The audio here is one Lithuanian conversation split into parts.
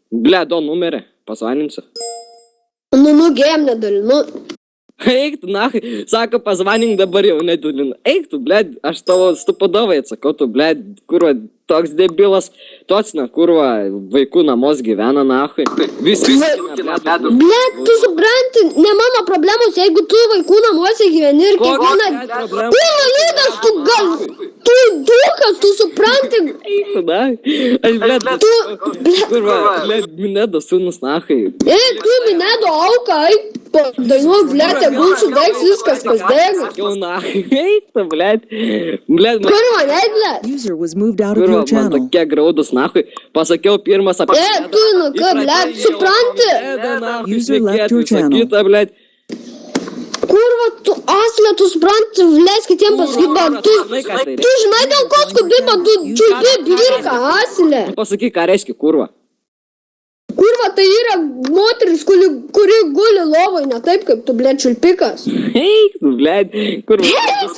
Bledo numerį, pasvaninsiu. Gėjom nedalinu. Eik tu, nahai, sako, pasvanink dabar jau nedalinu. Eik tu, bled, aš tavo stupadovai atsakau, tu, bled, kurva, toks debilas, tocina, kurva, vaikų namos gyvena, nahai. Visi, Bled, tu supranti, ne mano problemos, jeigu tu vaikų namuose gyveni ir kiekvieną... Kūno lydas, tu gal... Tu dukas, tu supranti... Eik tu, nahai, aš, bled, kurva, bled, Minedo sūnus, nahai. Tu Minedo auka, eik. Dainuok, bled, tegul sudegs viskas, kas dega. Jau, nahai, eik tu, bled. Bled, Kurva, ne, bled. User was moved out of kurva, your man channel. tokie graudus, nahai. Pasakiau pirmas apie... Tu, ką, bled, supranti? User left your channel. Kita, bled. Kurva, tu aslė, tu supranti, leis kitiem pasakyti, bet tu žinai dėl ko skubi, bet tu čiulpi blirką, aslė. Pasakyk, ką reiškia, kurva. Kurva, tai yra moteris, kuri guli lovoj, ne taip kaip tu, bled, čiulpikas. Eik tu, bled, kurva,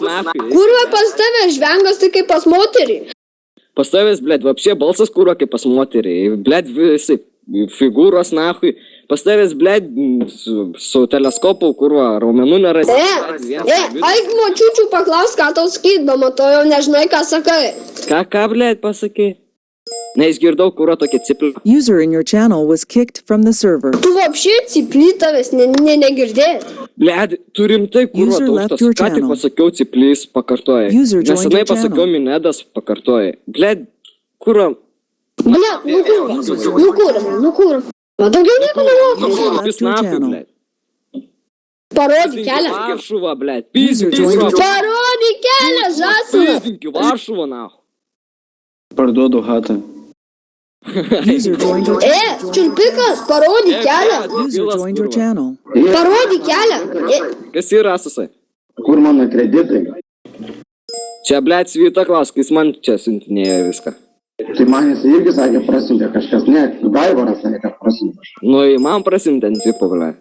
nahai. Kurva, pas tave žvengas tai kaip pas moterį. Pas tavęs, bled, vapšė balsas, kurva, kaip pas moterį. Bled, visi figūros, nahai. Pas tavęs, bled, su teleskopu, kurva, raumenų nerasi. Eik močiučių paklaus, ką tau skydba, matau, jau nežinai, ką sakai. Ką, bled, pasakai? Neišgirdau, kurva, tokia ciplė. User in your channel was kicked from the server. Tu vapšė ciply tavęs negirdėjai. Bled, tu rimtai, kurva, User left taustas. your Ką tik channel. pasakiau, ciplys, pakartojai. User joined Nesenai your channel. pasakiau, Minedas, pakartojai. Bled, kurva. Bled, nu kurva. Va, daugiau nieko nemoku. Vis nahai, bled. Parodyk kelią. Varšuva, bled. User Pizdink, joined your kurva. Parodyk kelią, žasina. Pizdink, Varšuva, nahai. Parduodu hatą. User joined your channel. Čiulpikas, parodyk kelią. User joined your channel. Parodyk kelią. Kas yra, susai? Kur mano kreditai? Čia, bled, Svita klausk, jis man čia siuntinėjo viską. Tai man jis irgi sakė prasiuntė kažkas, ne, Daivaras sakė, kad prasiuntė. Nu, į man prasiuntė ant tipo, bled.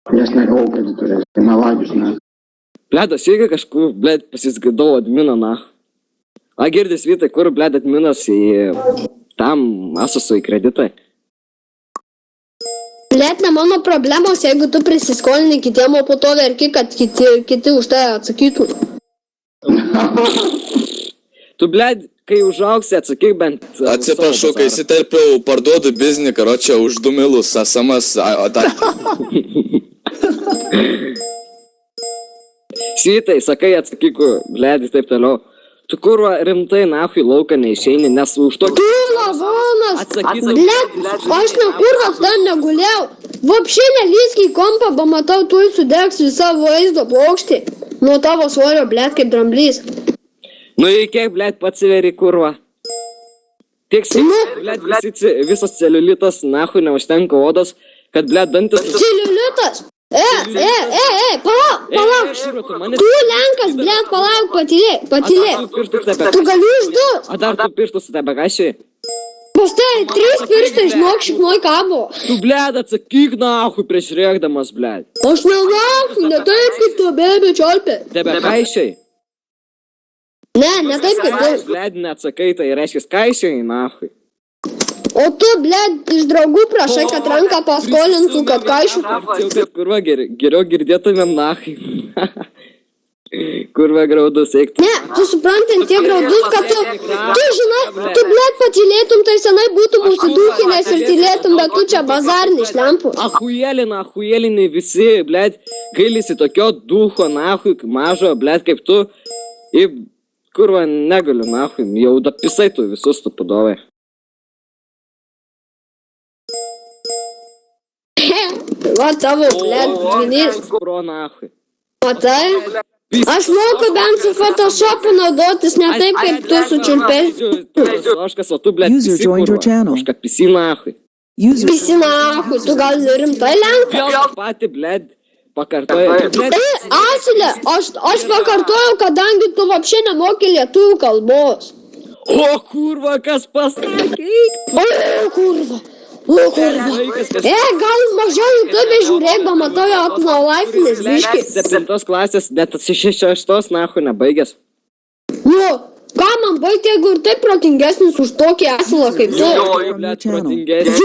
Aš negavau kreditų, reiškia, melagius, ne. Bled, aš irgi kažkur, bled, pasisgadau adminą, nahai. A, girdis, Svita, kur, bled, adminas į... Tam Asusui kreditai. Bled, ne mano problemos, jeigu tu prisiskolini kitiem, o po to verki, kad kiti už tai atsakytų. Tu, bled, kai užauksi, atsakyk bent... Atsiprašau, kai įsiterpiau, parduodu biznį, karočią, už 2 milus, SMS, Svitai, sakai, atsakyk, bled, taip toliau. Tu, kurva, rimtai, nahai, lauką neišeini, nes už tokį... Tu lavonas. Atsakyk, Bled, aš ne kurvas ten negulėjau. Vapšė nelysk į kompą, pamatau, tu sudegs visą vaizdo plokštį. Nuo tavo svorio, bled, kaip dramblys. Nu, į kiek, bled, atsiveri, kurva. Tiek bled, visas celiulitas, nahai, neužtenka odos, kad, bled, dantis... Celiulitas. Palauk. Tu lenkas, bled, palauk, patylėk. Tu gali užduot. A dar tu pirštus tebe gašiai? Pas tai 3 pirštai, žinok, šiknoj kabo. Tu, bled, atsakyk, nahai, prieš rėkdamas, bled. Aš nenahai, ne taip kaip tu, bėbė čiolpė. Tebe gašiai? Ne taip kaip tu. Bled, neatsakai, tai reiškia skaišiai, nahai. O tu, bled, iš draugų prašai, kad ranką paskolintų, kad kaišių. Kurva, geriau girdėtumėm, nahai. Kurva, graudus, eik. Ne, tu suprantant tiek graudus, kad tu žinai, tu, bled, patylėtum, tai senai būtum užsidūkinęs ir tylėtum, bet tu čia bazarni šlempu. Ahujelini visi, bled, gailisi tokio duho, nahai, mažo, bled, kaip tu. Ir, kurva, negaliu, nahai, jau dapisai tu visus tu padovai. Va tavo, bled, dvinys. Pro, nahai. Matai? Aš moku bent su Photoshopu naudotis, ne taip kaip tu su čiulpėsiu. Oškas, o tu, bled, User pisi, joined your kurva. channel. Oška, pisi, nahai. User Pisinahu, tu gal rimtai lenkas? Vėl pati, bled, pakartoja. Asilė, aš pakartojau, kadangi tu vapšė nemoki lietuvių kalbos. O, kurva, kas pasakė? O, kurva. Gal mažiau YouTube žiūrėk, matau jau atnaulaifinės biški. 7 klasės, net 6 nahui nebaigęs. Nu, Ką man baigti, jeigu ir taip protingesnis už tokį asilą kaip tu? Blėt, protingesnis.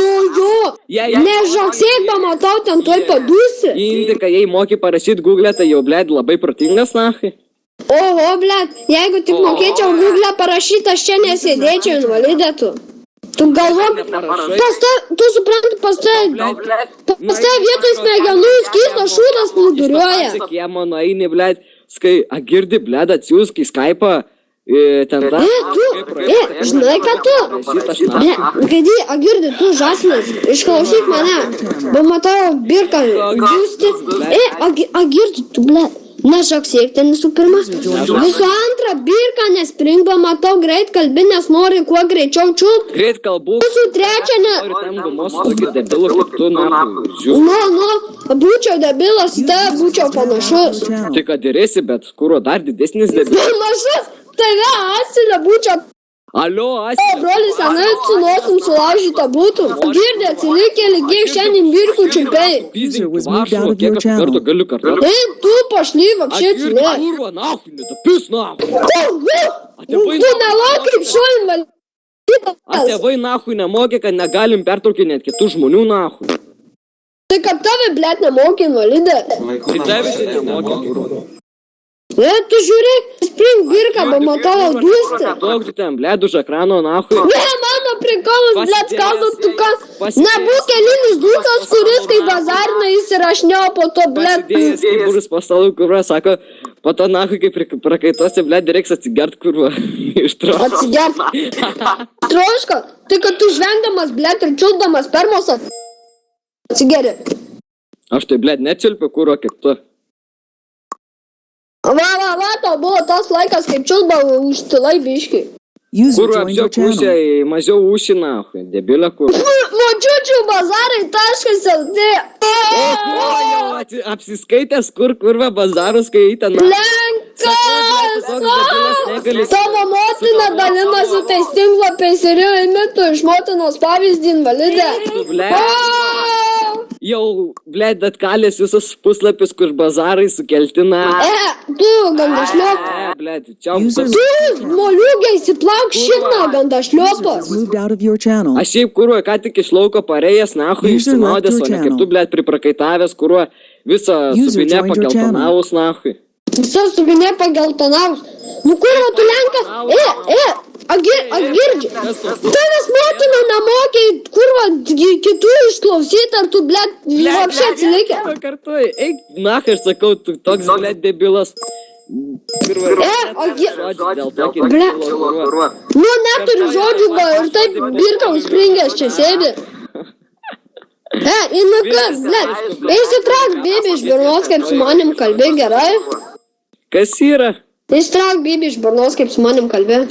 Jo, nežaksėk, pamatau, ten tuoj padūsi. Indika, jei moki parašyti Google, tai jau, blėt, labai protingas, nahui. Oho, blėt, jeigu tik mokėčiau Google parašyti, aš čia nesėdėčiau invalidė tu. Tu galvom, tu supranti, pas tai vietoj smegenų skysto šūdas plūduriuoja. Sakie, mano eini, blėt, skai, agirdi, blėt, atsiūsk į Skype'ą. Ten tą. Žinai, ką tu? Gadi, agirdi, tu žasnas, išklausyk mane. Pamatau birką džiūsti. Agirdi, tu, ble, nežaksėk ten visų pirma. Visų antra, birką nespring, pamatau greit kalbi, nes nori kuo greičiau čiūt. Greit kalbu. Visų trečia, ne. Ir ten gumos tokį debilų, kaip tu, nahui, žiūrėk. Būčiau debilas, tai būčiau panašus. Tai kad dėrėsi, bet kuro dar didesnis debilas. Panašus? Tave asilė būčiau. Alio, O, asilė. broli, senai su nosim sulaužyta būtų. Girdė, atsilikė lygiai šiandien birkų čiulpiai. User was moved out of Kiek your aš kartų channel. galiu kartu. Ei, tu pašly, vapšė Agirdi, atsilė. kurva, nahui, netapis, nahui. Tu nelauk kaip šuin, A tėvai, nahui, nemokė, kad negalim pertraukinėti kitų žmonių, nahui. Tai kad tave, blėt, nemokė invalidė. Tai tavisi nemokė, kurva. Tu žiūrėk, spring birką, pamatau dūstę. Daug tu ten, blėt, už ekrano, nahui. Ne, mano prikolas, blėt, kaldo, tu ką. Nebūk kelinis dūkas, kuris kaip bazarina įsirašnėjo po to, blėt. Pasidėjęs kiburus po stalų, kurva, sako, po to, nahui, kaip prakaituosi, blėt, reiks atsigert, kurva, iš troško. Atsigert. Troško, tai kad tu žvengdamas, blėt, ir čiuldamas permosą. Atsigeri. Aš tai, blėt, nečiulpiu, kurva, kaip tu. Va, tau buvo tas laikas, kaip čiulbau užtilai biškai. User Kurva, joined your apsiok channel. ušiai, mažiau uši, nahui, debilė, kurva. Močiučių bazarai taškas LT. O, jau apsiskaitęs, kurva, bazarus, kai ten. Lenkas! Negali. Tavo motina dalinasi tais tinklapiais ir imitų iš motinos pavyzdį invalidė. Jau, blėt, atkalės visus puslapius, kur bazarai sukeltina. Tu, gandašliop. Blėt, čia. User Tu, moliūgiai, įsiplauk šitną, gandašliopas. moved out of your channel. Aš šiaip, kurva, ką tik iš lauko parėjęs, nahui, User left išsinaudęs, your o ne kaip channel. tu, blėt, priprakaitavęs, kurva, visą User subinę joined your pageltonavus, nahui. Visą subinė pageltonaus. Nu, kurva, tu lenkas. Agirdži. Tavęs motina nemokė, kurva, kitų išklausyti, ar tu, blėt, vapšė atsilikė. Kartu, eik, aš sakau, tu toks, blėt, debilas. Dėl tokį Ble. debilo, kurva. Nu, neturi žodžių, va, ir taip birka užspringęs čia sėdi. Nu kas, blėt, įsitrauk bėbį iš burnos, kaip su manim kalbė, gerai? Kas yra? Įsitrauk bėbį iš burnos, kaip su manim kalbė.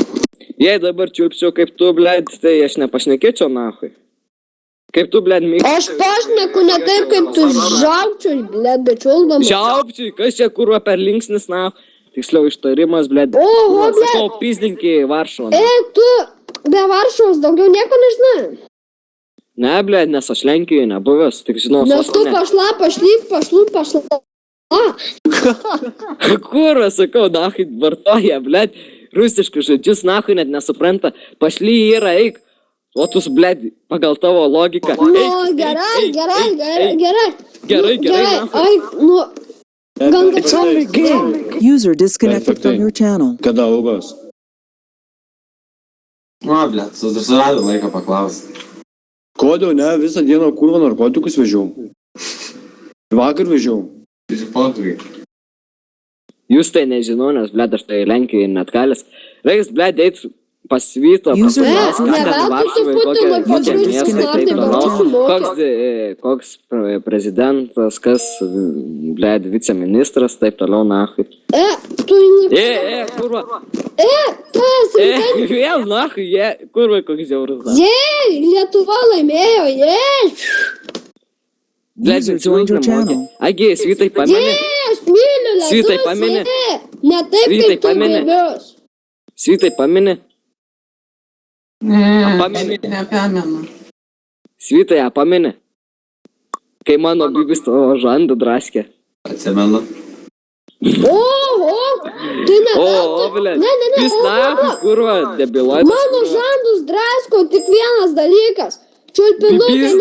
Jei dabar čiulpsiu kaip tu, blėt, tai aš nepašnekėčiau, nahui. Kaip tu, blėt, mėgti. Aš pašneku ne taip, kaip tu žaukčiui, blėt, bečiuldama. Šiaupčiui, kas čia, kurva, per linksnis, nahui. Tiksliau ištarimas, blėt. Oho, blėt. Sakau, pizdinki Varšuvą. Tu be Varšuvos daugiau nieko nežinai. Ne, blėt, nes aš Lenkijoje nebuvęs, tik žinau, Nes tu pašla. Kurva, sakau, nahui, vartoja, blėt. Rusiškus žodžius, nahui, net nesupranta. Pašly yra, eik. O tu, blėt, pagal tavo logiką. Nu, gerai. Gerai, Ai, nu, ganda. User disconnected from your channel. Kada augos? Blėt, susiradau laiką paklausti. Kodėl ne, visą dieną kurva narkotikus vežiau. Vakar vežiau. Įsipotugai. Jūs tai nežinau, nes, blėt, aš tai Lenkijoje net kalės. Reiks, blėt, eit pas Vytą. User paklaust, left ką ten Varšuvai, kokie miestai, taip toliau. Koks prezidentas, kas, blėt, viceministras, taip toliau, nahui. Tu Kurva. tu esi. Vėl, nahui, kurva, koks žiaurus. Lietuva laimėjo, User joined your channel. Agi, Svytai pameni. aš myliu Svytai lietuvius, pameni. Ne taip, Svytai kaip tu pameni. bėbius. Svytai pameni. Pameni. Nepamenu. Svytai, pameni. Kai mano bibis tavo žandą draskė. Atsimenu. Oho, Tai ne, O, blėt. ne, Jūs nahai, kurva, debilai. mano žandus drasko tik vienas dalykas. Čiulpinukai Pipizda.